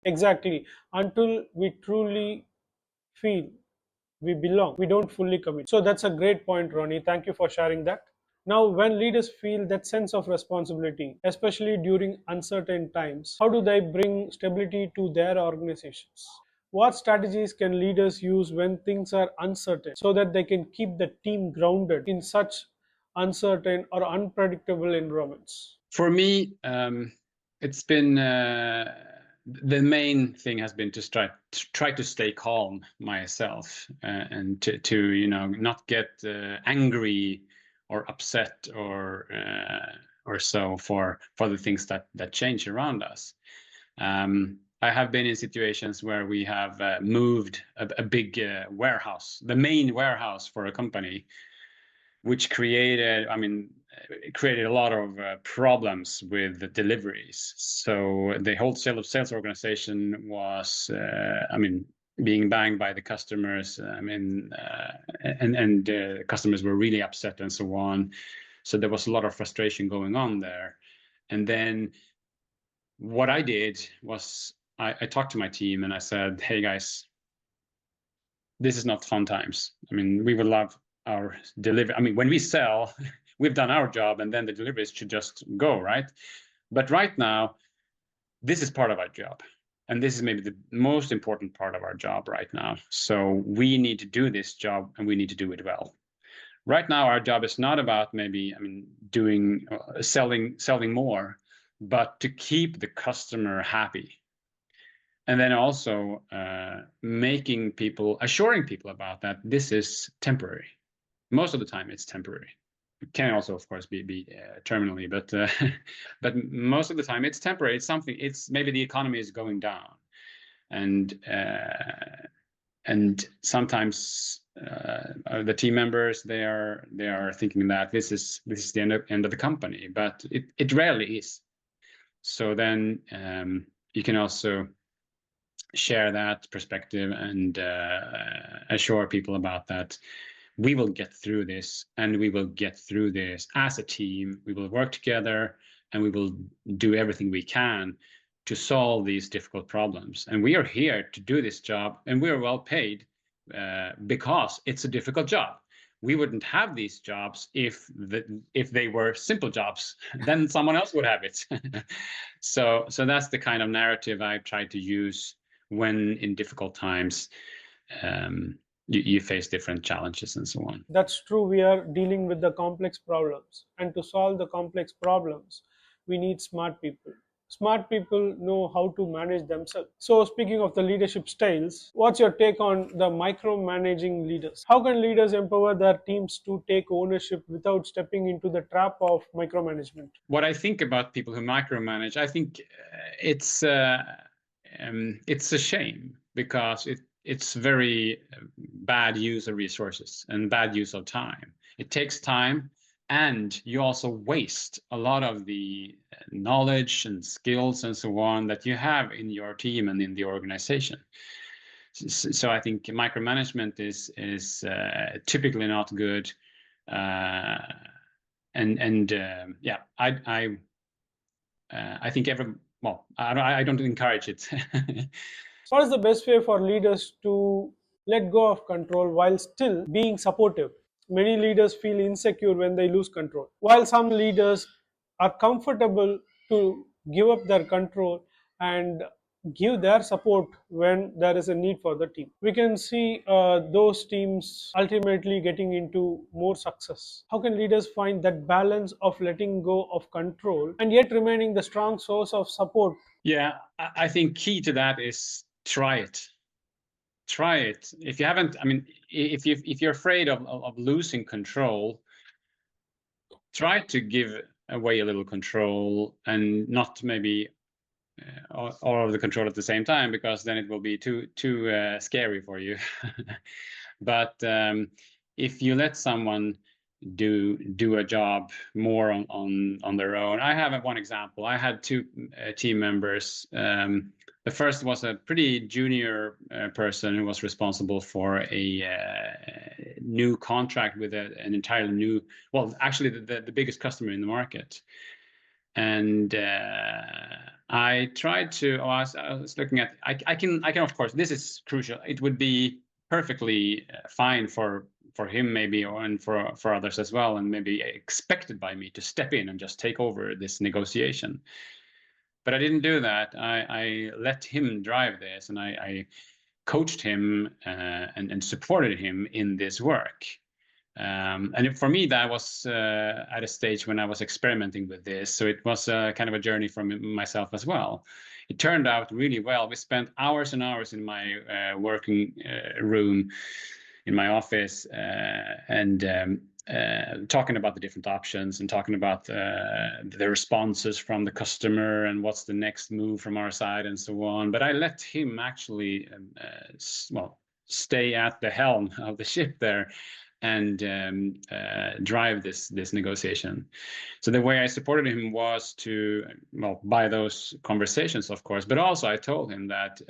Exactly. Until we truly feel we belong, we don't fully commit. So that's a great point, Ronnie. Thank you for sharing that. Now, when leaders feel that sense of responsibility, especially during uncertain times, how do they bring stability to their organizations? What strategies can leaders use when things are uncertain so that they can keep the team grounded in such uncertain or unpredictable environments? For me, it's been the main thing has been to try to stay calm myself, and to not get angry or upset or so for the things that change around us. I have been in situations where we have moved a big warehouse, the main warehouse for a company, which created, it created a lot of problems with the deliveries. So the whole sales organization was, being banged by the customers. And customers were really upset and so on. So there was a lot of frustration going on there. And then what I did was I talked to my team and I said, "Hey guys, this is not fun times. We would love our delivery. When we sell, we've done our job, and then the deliveries should just go, right? But right now, this is part of our job, and this is maybe the most important part of our job right now. So we need to do this job, and we need to do it well. Right now, our job is not about maybe doing selling more, but to keep the customer happy." And then also assuring people about that this is temporary. Most of the time it's temporary. It can also, of course, be terminally, but but most of the time it's temporary. It's maybe the economy is going down, and sometimes the team members they are thinking that this is the end of the company, but it rarely is. So then you can also share that perspective and assure people about that we will get through this, and we will get through this as a team. We will work together, and we will do everything we can to solve these difficult problems. And we are here to do this job, and we are well paid because it's a difficult job. We wouldn't have these jobs if they were simple jobs. Then someone else would have it. So that's the kind of narrative I try to use when in difficult times you face different challenges and so on. That's true. We are dealing with the complex problems. And to solve the complex problems, we need smart people. Smart people know how to manage themselves. So, speaking of the leadership styles, what's your take on the micromanaging leaders? How can leaders empower their teams to take ownership without stepping into the trap of micromanagement? What I think about people who micromanage, I think it's a shame because it's very bad use of resources and bad use of time. It takes time, and you also waste a lot of the knowledge and skills and so on that you have in your team and in the organization. So I think micromanagement is typically not good. Yeah, I think I don't encourage it. What is the best way for leaders to let go of control while still being supportive? Many leaders feel insecure when they lose control, while some leaders are comfortable to give up their control and give their support when there is a need for the team. We can see those teams ultimately getting into more success. How can leaders find that balance of letting go of control and yet remaining the strong source of support? Yeah, I think key to that is try it. Try it. If you haven't, if you're afraid of losing control, try to give away a little control and not maybe all of the control at the same time, because then it will be too scary for you. But if you let someone do a job more on their own. I have one example. I had two team members. The first was a pretty junior person who was responsible for a new contract with an entirely new, well, actually the biggest customer in the market. And I tried to. Oh, I was looking at. I can. Of course. This is crucial. It would be perfectly fine for him, maybe, or and for others as well, and maybe expected by me to step in and just take over this negotiation. But I didn't do that. I let him drive this, and I coached him and supported him in this work. And for me, that was at a stage when I was experimenting with this. So it was kind of a journey for myself as well. It turned out really well. We spent hours and hours in my working room in my office and talking about the different options and talking about the responses from the customer and what's the next move from our side and so on. But I let him actually, well, stay at the helm of the ship there and drive this negotiation. So the way I supported him was to, well, by those conversations, of course, but also I told him that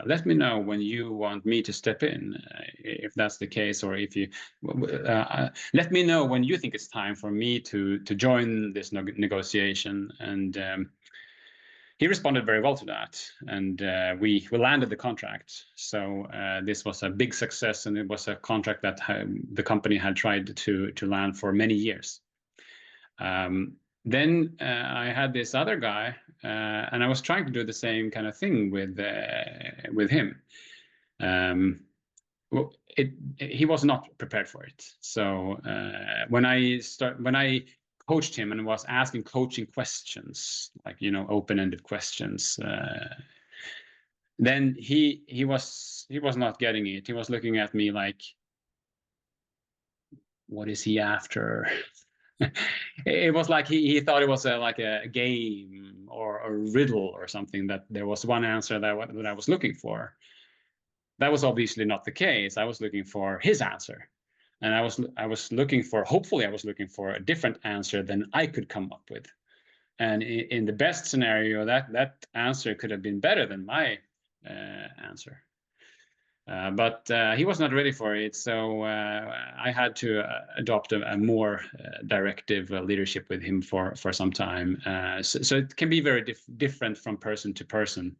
let me know when you want me to step in, if that's the case, or if you let me know when you think it's time for me to join this negotiation. And he responded very well to that, and we landed the contract. So this was a big success, and it was a contract that the company had tried to land for many years. Then I had this other guy, and I was trying to do the same kind of thing with him. Well, he was not prepared for it. So when I coached him and was asking coaching questions, like, open-ended questions, then he was not getting it. He was looking at me like, what is he after? It was like he thought it was like a game or a riddle or something, that there was one answer that I was looking for. That was obviously not the case. I was looking for his answer. And I was looking for, hopefully I was looking for a different answer than I could come up with. And in the best scenario, that answer could have been better than my answer. But he was not ready for it, so I had to adopt a more directive leadership with him for some time. So it can be very different from person to person.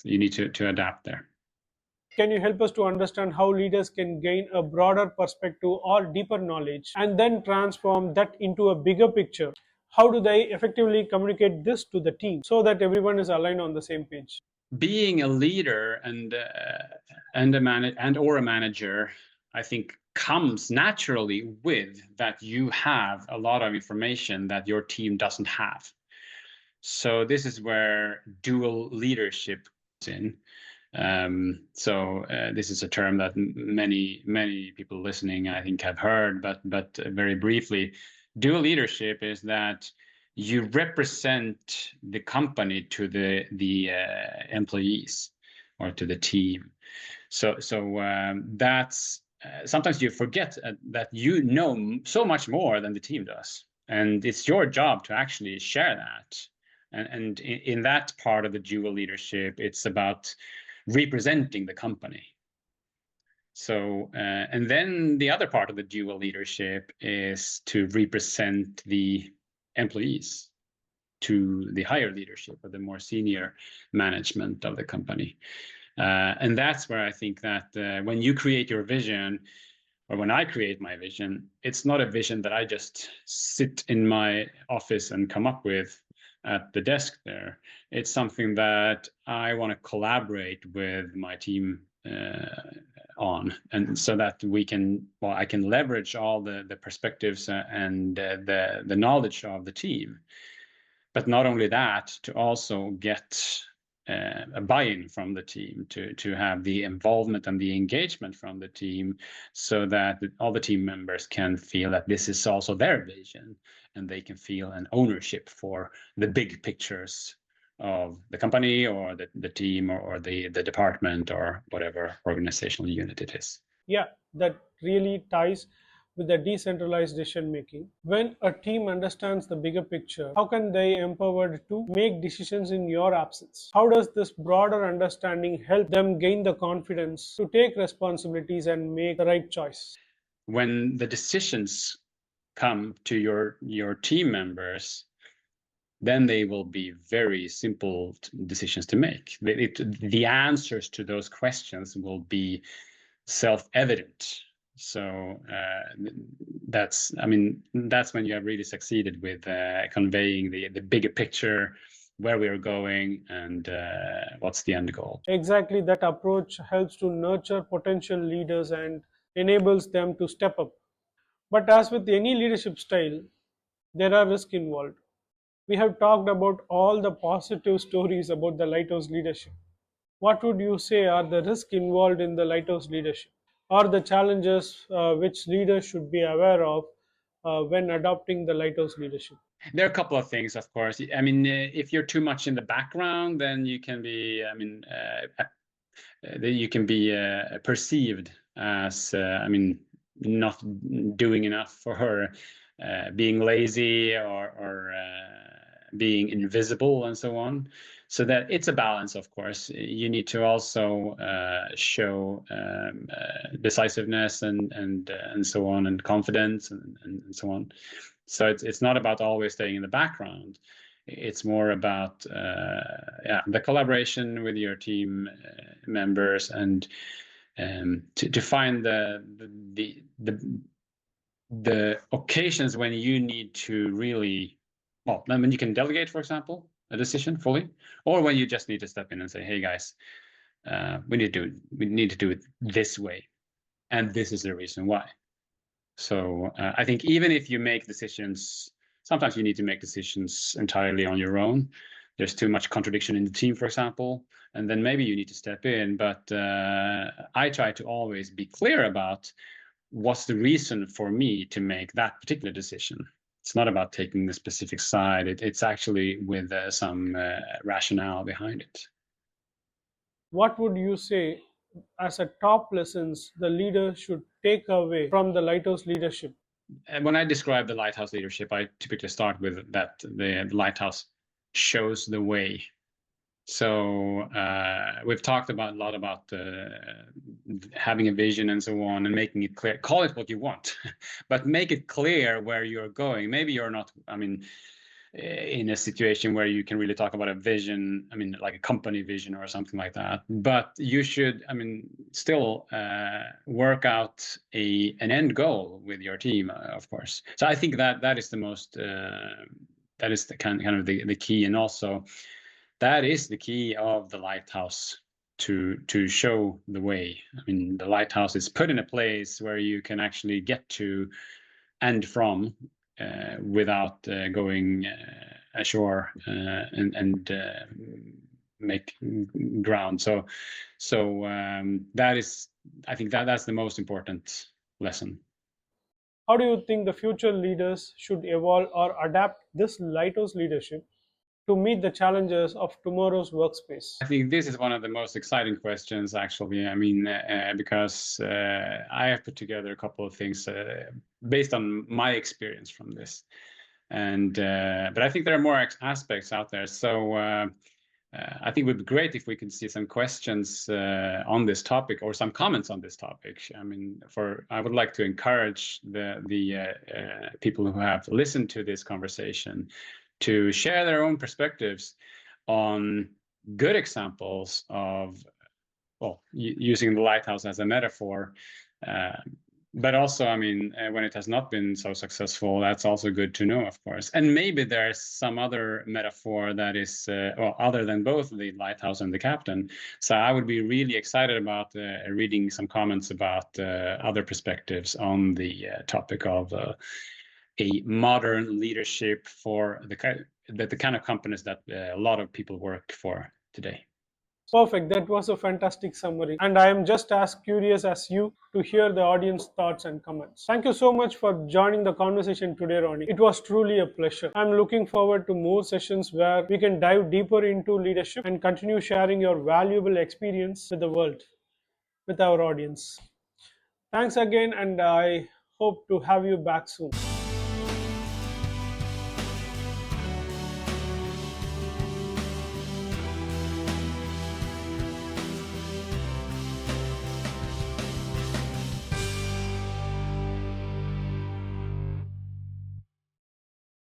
You need to adapt there. Can you help us to understand how leaders can gain a broader perspective or deeper knowledge and then transform that into a bigger picture? How do they effectively communicate this to the team so that everyone is aligned on the same page? Being a leader and or a manager, I think, comes naturally with that you have a lot of information that your team doesn't have. So this is where dual leadership comes in. This is a term that many people listening, I think, have heard, but very briefly, dual leadership is that you represent the company to the employees or to the team. So that's sometimes you forget that you know so much more than the team does, and it's your job to actually share that. And in that part of the dual leadership, it's about representing the company. So, and then the other part of the dual leadership is to represent the employees to the higher leadership or the more senior management of the company. And that's where I think that when you create your vision, or when I create my vision, it's not a vision that I just sit in my office and come up with at the desk there. It's something that I want to collaborate with my team on, and so that I can leverage all the perspectives and the knowledge of the team. But not only that, to also get a buy-in from the team, to have the involvement and the engagement from the team, so that all the team members can feel that this is also their vision, and they can feel an ownership for the big pictures of the company or the team or the department or whatever organizational unit it is. Yeah, that really ties with the decentralized decision making. When a team understands the bigger picture, how can they empowered to make decisions in your absence? How does this broader understanding help them gain the confidence to take responsibilities and make the right choice? When the decisions come to your team members, then they will be very simple decisions to make. The answers to those questions will be self-evident. So that's when you have really succeeded with conveying the bigger picture, where we are going, and what's the end goal. Exactly, that approach helps to nurture potential leaders and enables them to step up. But as with any leadership style, there are risks involved. We have talked about all the positive stories about the Lighthouse leadership. What would you say are the risks involved in the Lighthouse leadership, or the challenges which leaders should be aware of when adopting the Lighthouse leadership? There are a couple of things, of course. I mean, if you're too much in the background, then you can be, you can be perceived as, not doing enough for her, being lazy, or being invisible, and so on. So that it's a balance, of course. You need to also show decisiveness, and so on, and confidence, and so on. So it's not about always staying in the background. It's more about the collaboration with your team members, and to find the occasions when you need to really, well, when you can delegate, for example, a decision fully, or when you just need to step in and say, hey guys, we need to do it this way, and this is the reason why. So I think even if you make decisions, sometimes you need to make decisions entirely on your own. There's too much contradiction in the team, for example, and then maybe you need to step in. But I try to always be clear about what's the reason for me to make that particular decision. It's not about taking the specific side. It's actually with some rationale behind it. What would you say as a top lessons the leader should take away from the Lighthouse leadership? And when I describe the Lighthouse leadership, I typically start with that the Lighthouse shows the way. So we've talked a lot about having a vision and so on, and making it clear. Call it what you want, but make it clear where you're going. Maybe you're not, in a situation where you can really talk about a vision, like a company vision or something like that. But you should, still work out an end goal with your team, of course. So I think that is the most, that is the kind of the key, and also that is the key of the Lighthouse, to show the way. The Lighthouse is put in a place where you can actually get to and from without going ashore and make ground. So that is, I think that's the most important lesson. How do you think the future leaders should evolve or adapt this Lighthouse leadership to meet the challenges of tomorrow's workspace? I think this is one of the most exciting questions, actually. Because I have put together a couple of things based on my experience from this, and but I think there are more aspects out there. So I think it would be great if we could see some questions on this topic, or some comments on this topic. I would like to encourage the people who have listened to this conversation to share their own perspectives on good examples of, well, using the Lighthouse as a metaphor, but also, when it has not been so successful, that's also good to know, of course. And maybe there's some other metaphor that is, other than both the Lighthouse and the captain. So I would be really excited about reading some comments about other perspectives on the topic of a modern leadership for the kind of companies that a lot of people work for today. Perfect. That was a fantastic summary. And I am just as curious as you to hear the audience thoughts and comments. Thank you so much for joining the conversation today, Ronnie. It was truly a pleasure. I'm looking forward to more sessions where we can dive deeper into leadership and continue sharing your valuable experience with the world, with our audience. Thanks again, and I hope to have you back soon.